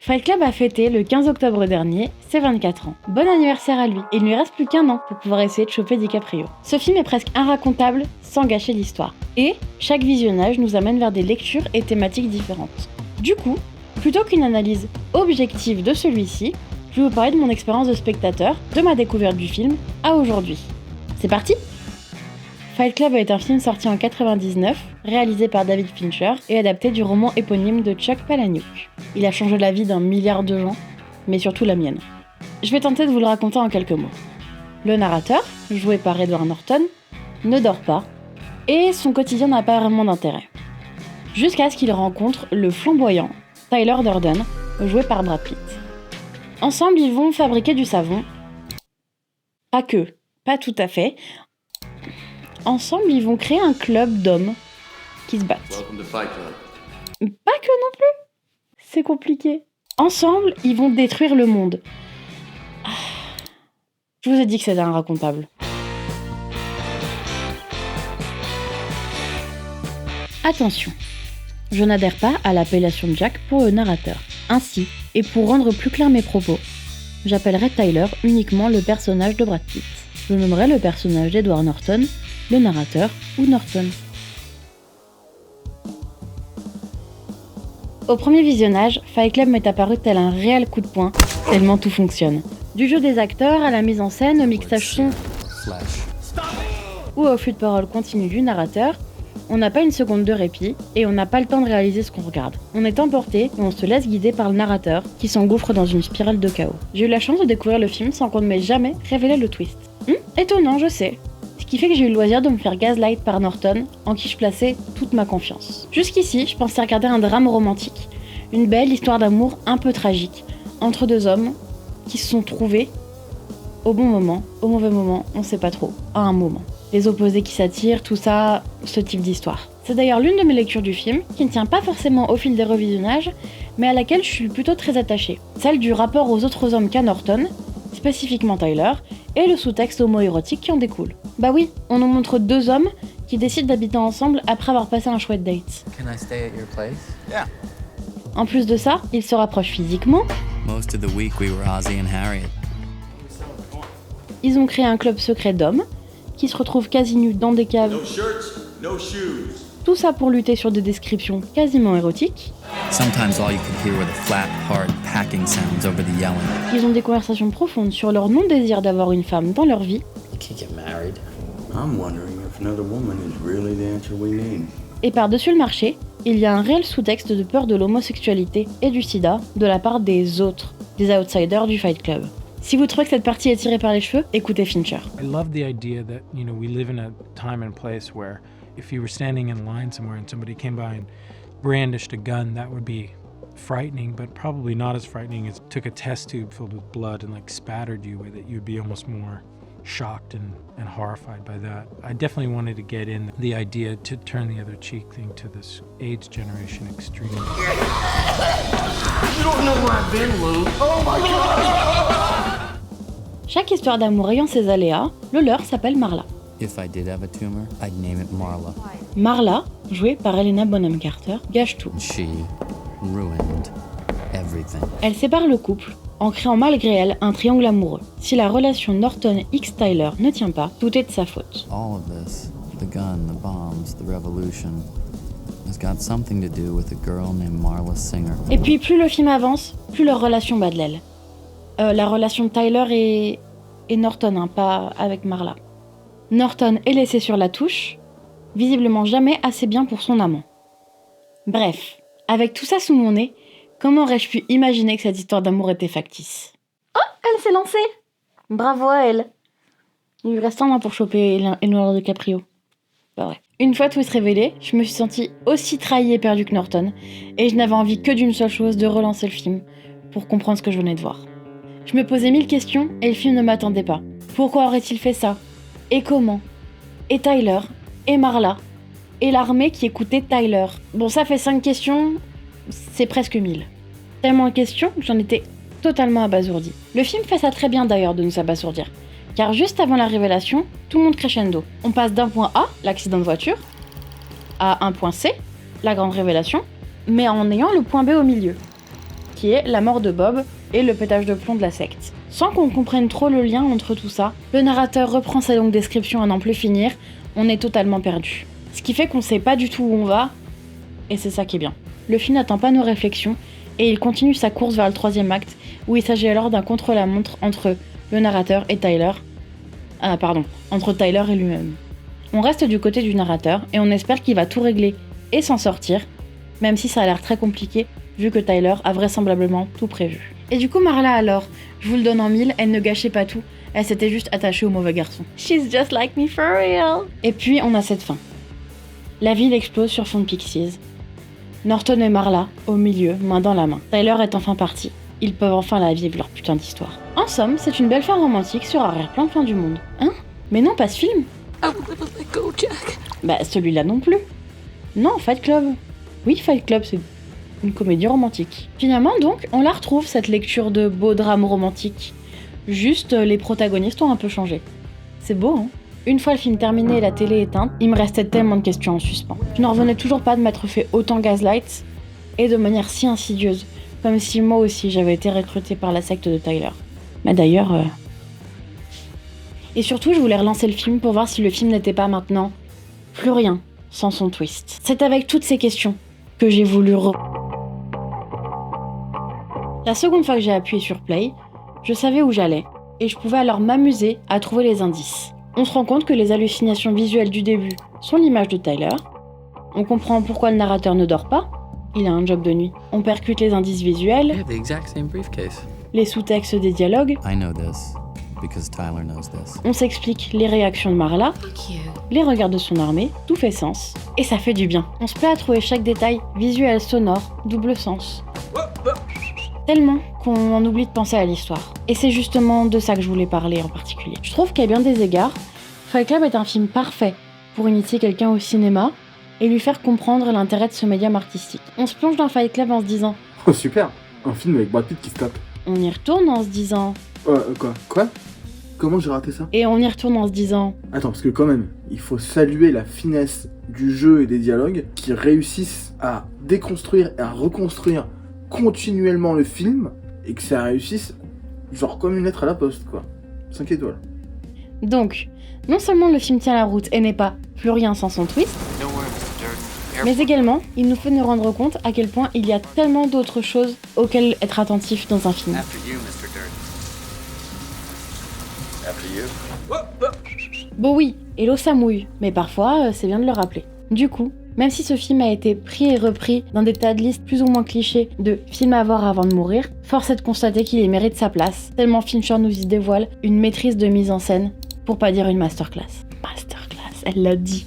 Fight Club a fêté le 15 octobre dernier ses 24 ans. Bon anniversaire à lui. Et il ne lui reste plus qu'un an pour pouvoir essayer de choper DiCaprio. Ce film est presque inracontable sans gâcher l'histoire. Et chaque visionnage nous amène vers des lectures et thématiques différentes. Du coup, plutôt qu'une analyse objective de celui-ci, je vais vous parler de mon expérience de spectateur, de ma découverte du film à aujourd'hui. C'est parti ? Fight Club est un film sorti en 1999, réalisé par David Fincher et adapté du roman éponyme de Chuck Palahniuk. Il a changé la vie d'un milliard de gens, mais surtout la mienne. Je vais tenter de vous le raconter en quelques mots. Le narrateur, joué par Edward Norton, ne dort pas, et son quotidien n'a pas vraiment d'intérêt. Jusqu'à ce qu'il rencontre le flamboyant Tyler Durden, joué par Brad Pitt. Ensemble, ils vont fabriquer du savon. Pas tout à fait. Ensemble, ils vont créer un club d'hommes qui se battent. Pas que non plus. C'est compliqué. Ensemble, ils vont détruire le monde. Je vous ai dit que c'était inracontable. Attention, je n'adhère pas à l'appellation Jack pour le narrateur. Ainsi, et pour rendre plus clair mes propos, j'appellerai Tyler uniquement le personnage de Brad Pitt. Je nommerai le personnage d'Edward Norton le narrateur ou Norton. Au premier visionnage, Fight Club m'est apparu tel un réel coup de poing, tellement tout fonctionne. Du jeu des acteurs à la mise en scène, au mixage son ou au flux de parole continu du narrateur, on n'a pas une seconde de répit et on n'a pas le temps de réaliser ce qu'on regarde. On est emporté et on se laisse guider par le narrateur qui s'engouffre dans une spirale de chaos. J'ai eu la chance de découvrir le film sans qu'on ne m'ait jamais révélé le twist. Étonnant, je sais. Ce qui fait que j'ai eu le loisir de me faire gaslight par Norton, en qui je plaçais toute ma confiance. Jusqu'ici, je pensais regarder un drame romantique, une belle histoire d'amour un peu tragique, entre deux hommes qui se sont trouvés au bon moment, au mauvais moment, on sait pas trop, à un moment. Les opposés qui s'attirent, tout ça, ce type d'histoire. C'est d'ailleurs l'une de mes lectures du film, qui ne tient pas forcément au fil des revisionnages, mais à laquelle je suis plutôt très attachée. Celle du rapport aux autres hommes qu'à Norton, spécifiquement Tyler, et le sous-texte homo-érotique qui en découle. Bah oui, on nous montre deux hommes qui décident d'habiter ensemble après avoir passé un chouette date. Can I stay at your place? Yeah. En plus de ça, ils se rapprochent physiquement. Most of the week we were Ozzy and Harriet. Ils ont créé un club secret d'hommes qui se retrouvent quasi nus dans des caves. No shirts, no shoes. Tout ça pour lutter sur des descriptions quasiment érotiques. Sometimes all you could hear were the flat, hard packing sounds over the yelling. Ils ont des conversations profondes sur leur non-désir d'avoir une femme dans leur vie. You can't get married. I'm wondering if another woman is really the answer we need. Et par-dessus le marché, il y a un réel sous-texte de peur de l'homosexualité et du sida de la part des autres, des outsiders du Fight Club. Si vous trouvez que cette partie est tirée par les cheveux, écoutez Fincher. I love the idea that, we live in a time and place where if you were standing in line somewhere and somebody came by and brandished a gun, that would be frightening, but probably not as frightening as took a test tube filled with blood and spattered you with it. You'd be almost more shocked and horrified by that. I definitely wanted to get in the idea to turn the other cheek thing to this AIDS generation extreme. You don't know where I've been, Lou. Oh my God! Chaque histoire d'amour ayant ses aléas, le leur s'appelle Marla. If I did have a tumor, I'd name it Marla. Marla, jouée par Helena Bonham Carter, gâche tout. She ruined everything. Elle sépare le couple en créant malgré elle un triangle amoureux. Si la relation Norton x Tyler ne tient pas, tout est de sa faute. All of this, the gun, the bombs, the revolution, has got something to do with a girl named Marla Singer. Et puis plus le film avance, plus leur relation bat de l'aile. La relation de Tyler et Norton, pas avec Marla. Norton est laissé sur la touche, visiblement jamais assez bien pour son amant. Bref, avec tout ça sous mon nez, comment aurais-je pu imaginer que cette histoire d'amour était factice ? Oh, elle s'est lancée ! Bravo à elle. Il lui reste un mois pour choper Leonardo DiCaprio. Pas vrai. Une fois tout se révélé, je me suis sentie aussi trahie et perdue que Norton, et je n'avais envie que d'une seule chose, de relancer le film, pour comprendre ce que je venais de voir. Je me posais 1000 questions, et le film ne m'attendait pas. Pourquoi aurait-il fait ça ? Et comment ? Et Tyler ? Et Marla ? Et l'armée qui écoutait Tyler ? Bon, ça fait 5 questions, c'est presque 1000. Tellement de questions que j'en étais totalement abasourdie. Le film fait ça très bien d'ailleurs de nous abasourdir. Car juste avant la révélation, tout monte crescendo. On passe d'un point A, l'accident de voiture, à un point C, la grande révélation, mais en ayant le point B au milieu. qui est la mort de Bob et le pétage de plomb de la secte. Sans qu'on comprenne trop le lien entre tout ça, le narrateur reprend sa longue description à n'en plus finir, on est totalement perdu. Ce qui fait qu'on sait pas du tout où on va, et c'est ça qui est bien. Le film n'attend pas nos réflexions, et il continue sa course vers le 3e acte, où il s'agit alors d'un contre-la-montre entre le narrateur et Tyler. Entre Tyler et lui-même. On reste du côté du narrateur, et on espère qu'il va tout régler et s'en sortir, même si ça a l'air très compliqué, vu que Tyler a vraisemblablement tout prévu. Et du coup, Marla alors, je vous le donne en mille, elle ne gâchait pas tout, elle s'était juste attachée au mauvais garçon. She's just like me for real. Et puis, on a cette fin. La ville explose sur fond de Pixies. Norton et Marla, au milieu, main dans la main. Tyler est enfin parti. Ils peuvent enfin la vivre, leur putain d'histoire. En somme, c'est une belle fin romantique sur arrière-plan du monde. Hein? Mais non, pas ce film. Go, Jack. Bah, celui-là non plus. Non, Fight Club. Oui, Fight Club, c'est une comédie romantique. Finalement, donc, on la retrouve, cette lecture de beau drame romantique. Juste, les protagonistes ont un peu changé. C'est beau, hein? Une fois le film terminé et la télé éteinte, il me restait tellement de questions en suspens. Je n'en revenais toujours pas de m'être fait autant gaslight, et de manière si insidieuse, comme si moi aussi j'avais été recrutée par la secte de Tyler. Mais d'ailleurs... Et surtout, je voulais relancer le film pour voir si le film n'était pas maintenant plus rien sans son twist. C'est avec toutes ces questions que j'ai voulu La seconde fois que j'ai appuyé sur play, je savais où j'allais, et je pouvais alors m'amuser à trouver les indices. On se rend compte que les hallucinations visuelles du début sont l'image de Tyler. On comprend pourquoi le narrateur ne dort pas. Il a un job de nuit. On percute les indices visuels, You have the exact same briefcase. les sous-textes des dialogues. I know this because Tyler knows this. On s'explique les réactions de Marla, Fuck you. les regards de son armée. Tout fait sens. Et ça fait du bien. On se plaît à trouver chaque détail visuel, sonore, double sens. Tellement qu'on en oublie de penser à l'histoire. Et c'est justement de ça que je voulais parler en particulier. Je trouve qu'à bien des égards, Fight Club est un film parfait pour initier quelqu'un au cinéma et lui faire comprendre l'intérêt de ce médium artistique. On se plonge dans Fight Club en se disant Oh super, un film avec Brad Pitt qui se tape. on y retourne en se disant Quoi? Comment j'ai raté ça? et on y retourne en se disant Attends, parce que quand même, il faut saluer la finesse du jeu et des dialogues qui réussissent à déconstruire et à reconstruire continuellement le film et que ça réussisse genre comme une lettre à la poste quoi. 5 étoiles. donc, non seulement le film tient la route et n'est pas plus rien sans son twist, mais également, il nous fait nous rendre compte à quel point il y a tellement d'autres choses auxquelles être attentif dans un film. After you, Mr. Dirt. After you. Bon oui, et l'eau ça mouille, mais parfois c'est bien de le rappeler. Du coup, même si ce film a été pris et repris dans des tas de listes plus ou moins clichés de films à voir avant de mourir, force est de constater qu'il y mérite sa place, tellement Fincher nous y dévoile une maîtrise de mise en scène, pour pas dire une masterclass. Masterclass, elle l'a dit.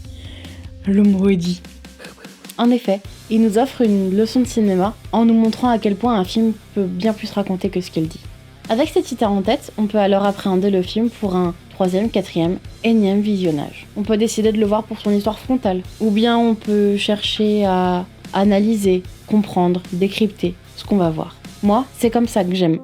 Le mot est dit. En effet, il nous offre une leçon de cinéma en nous montrant à quel point un film peut bien plus raconter que ce qu'il dit. Avec cette idée en tête, on peut alors appréhender le film pour un 3e, 4e, énième visionnage. On peut décider de le voir pour son histoire frontale, ou bien on peut chercher à analyser, comprendre, décrypter ce qu'on va voir. Moi, c'est comme ça que j'aime.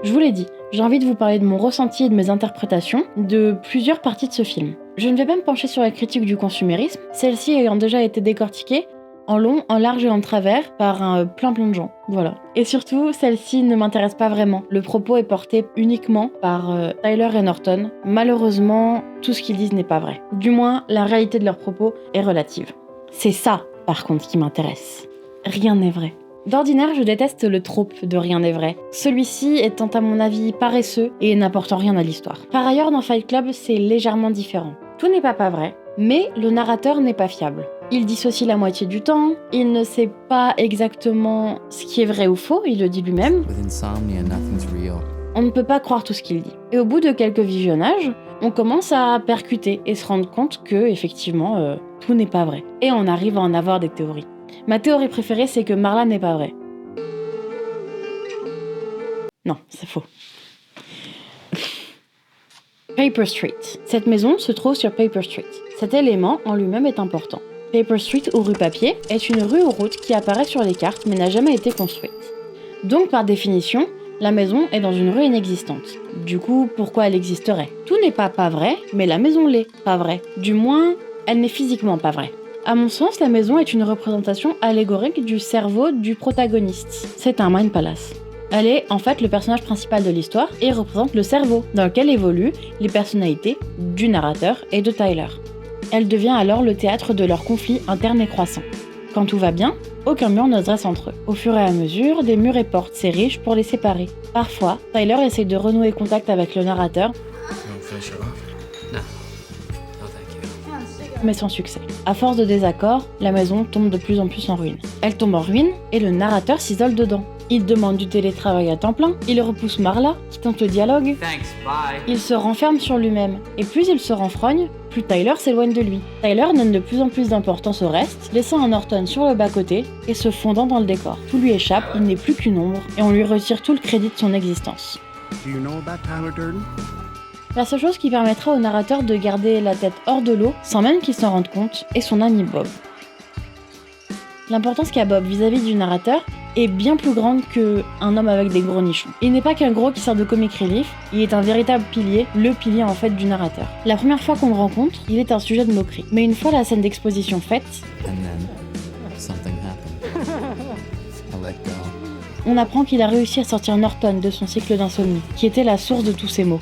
Je vous l'ai dit, j'ai envie de vous parler de mon ressenti et de mes interprétations de plusieurs parties de ce film. Je ne vais pas me pencher sur la critique du consumérisme, celle-ci ayant déjà été décortiquée en long, en large et en travers par plein de gens. Voilà. Et surtout, celle-ci ne m'intéresse pas vraiment. Le propos est porté uniquement par Tyler et Norton. Malheureusement, tout ce qu'ils disent n'est pas vrai. Du moins, la réalité de leurs propos est relative. C'est ça, par contre, qui m'intéresse. Rien n'est vrai. D'ordinaire, je déteste le trope de rien n'est vrai. Celui-ci étant à mon avis paresseux et n'apportant rien à l'histoire. Par ailleurs, dans Fight Club, c'est légèrement différent. Tout n'est pas vrai, mais le narrateur n'est pas fiable. Il dissocie la moitié du temps, il ne sait pas exactement ce qui est vrai ou faux, il le dit lui-même. With insomnia, nothing's real. On ne peut pas croire tout ce qu'il dit. Et au bout de quelques visionnages, on commence à percuter et se rendre compte que, effectivement, tout n'est pas vrai. Et on arrive à en avoir des théories. Ma théorie préférée, c'est que Marla n'est pas vraie. Non, c'est faux. Paper Street. Cette maison se trouve sur Paper Street. Cet élément en lui-même est important. Paper Street, ou rue Papier, est une rue ou route qui apparaît sur les cartes mais n'a jamais été construite. Donc par définition, la maison est dans une rue inexistante. Du coup, pourquoi elle existerait? Tout n'est pas vrai, mais la maison l'est, pas vrai. Du moins, elle n'est physiquement pas vraie. À mon sens, la maison est une représentation allégorique du cerveau du protagoniste. C'est un Mind Palace. Elle est en fait le personnage principal de l'histoire et représente le cerveau dans lequel évoluent les personnalités du narrateur et de Tyler. Elle devient alors le théâtre de leurs conflits internes et croissants. Quand tout va bien, aucun mur ne se dresse entre eux. Au fur et à mesure, des murs et portes s'érigent pour les séparer. Parfois, Tyler essaye de renouer contact avec le narrateur, mais sans succès. À force de désaccords, la maison tombe de plus en plus en ruine. Elle tombe en ruine et le narrateur s'isole dedans. Il demande du télétravail à temps plein, il repousse Marla, qui tente le dialogue. Il se renferme sur lui-même, et plus il se renfrogne, plus Tyler s'éloigne de lui. Tyler donne de plus en plus d'importance au reste, laissant un Norton sur le bas-côté et se fondant dans le décor. Tout lui échappe, il n'est plus qu'une ombre, et on lui retire tout le crédit de son existence. La seule chose qui permettra au narrateur de garder la tête hors de l'eau, sans même qu'il s'en rende compte, est son ami Bob. L'importance qu'a Bob vis-à-vis du narrateur est bien plus grande qu'un homme avec des gros nichons. Il n'est pas qu'un gros qui sert de comic relief, il est un véritable pilier, le pilier en fait du narrateur. La première fois qu'on le rencontre, il est un sujet de moquerie. Mais une fois la scène d'exposition faite, on apprend qu'il a réussi à sortir Norton de son cycle d'insomnie, qui était la source de tous ces maux.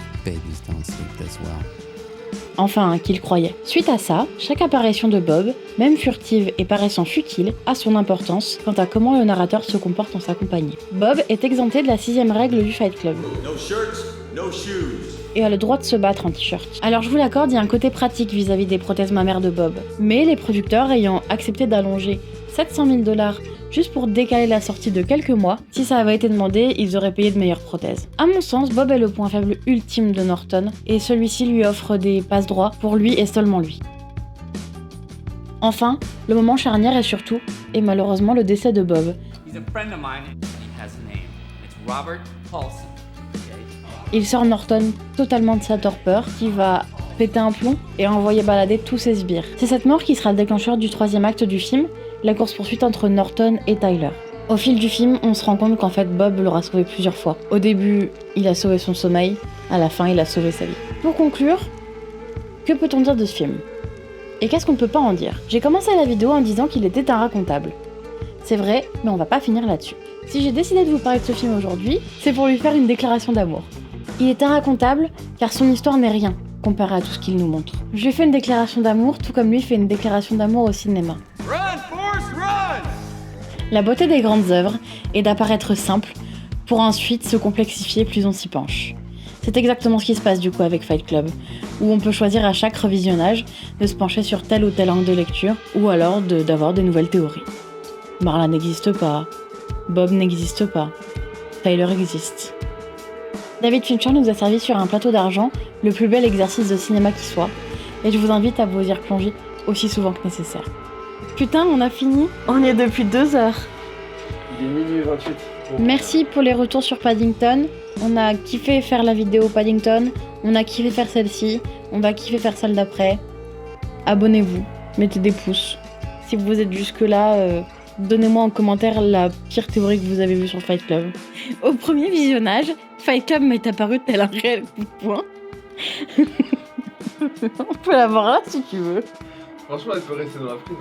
Enfin, qu'il croyait. Suite à ça, chaque apparition de Bob, même furtive et paraissant futile, a son importance quant à comment le narrateur se comporte en sa compagnie. Bob est exempté de la 6ème règle du Fight Club. No shirts, no shoes. Et a le droit de se battre en t-shirt. Alors je vous l'accorde, il y a un côté pratique vis-à-vis des prothèses mammaires de Bob. Mais les producteurs ayant accepté d'allonger 700 000 $ juste pour décaler la sortie de quelques mois, si ça avait été demandé, ils auraient payé de meilleures prothèses. À mon sens, Bob est le point faible ultime de Norton, et celui-ci lui offre des passe-droits pour lui et seulement lui. Enfin, le moment charnière est surtout, et malheureusement, le décès de Bob. Il sort Norton totalement de sa torpeur, qui va péter un plomb et envoyer balader tous ses sbires. C'est cette mort qui sera le déclencheur du 3e acte du film, la course-poursuite entre Norton et Tyler. Au fil du film, on se rend compte qu'en fait Bob l'aura sauvé plusieurs fois. Au début, il a sauvé son sommeil, à la fin, il a sauvé sa vie. Pour conclure, que peut-on dire de ce film ? Et qu'est-ce qu'on ne peut pas en dire ? J'ai commencé la vidéo en disant qu'il était inracontable. C'est vrai, mais on va pas finir là-dessus. Si j'ai décidé de vous parler de ce film aujourd'hui, c'est pour lui faire une déclaration d'amour. Il est inracontable car son histoire n'est rien comparé à tout ce qu'il nous montre. Je lui ai fait une déclaration d'amour, tout comme lui fait une déclaration d'amour au cinéma. Run, Forrest, run! La beauté des grandes œuvres est d'apparaître simple pour ensuite se complexifier plus on s'y penche. C'est exactement ce qui se passe du coup avec Fight Club, où on peut choisir à chaque revisionnage de se pencher sur tel ou tel angle de lecture, ou alors d'avoir des nouvelles théories. Marla n'existe pas, Bob n'existe pas, Tyler existe. David Fincher nous a servi sur un plateau d'argent le plus bel exercice de cinéma qui soit, et je vous invite à vous y replonger aussi souvent que nécessaire. Putain, on a fini. On y est depuis 2 heures. Il est minuit 28. Merci pour les retours sur Paddington. On a kiffé faire la vidéo Paddington. On a kiffé faire celle-ci. On va kiffer faire celle d'après. Abonnez-vous. Mettez des pouces. Si vous êtes jusque-là, donnez-moi en commentaire la pire théorie que vous avez vue sur Fight Club. Au premier visionnage, Fight Club m'est apparu tel un réel coup de poing. On peut l'avoir là si tu veux. Franchement, elle peut rester dans la prise.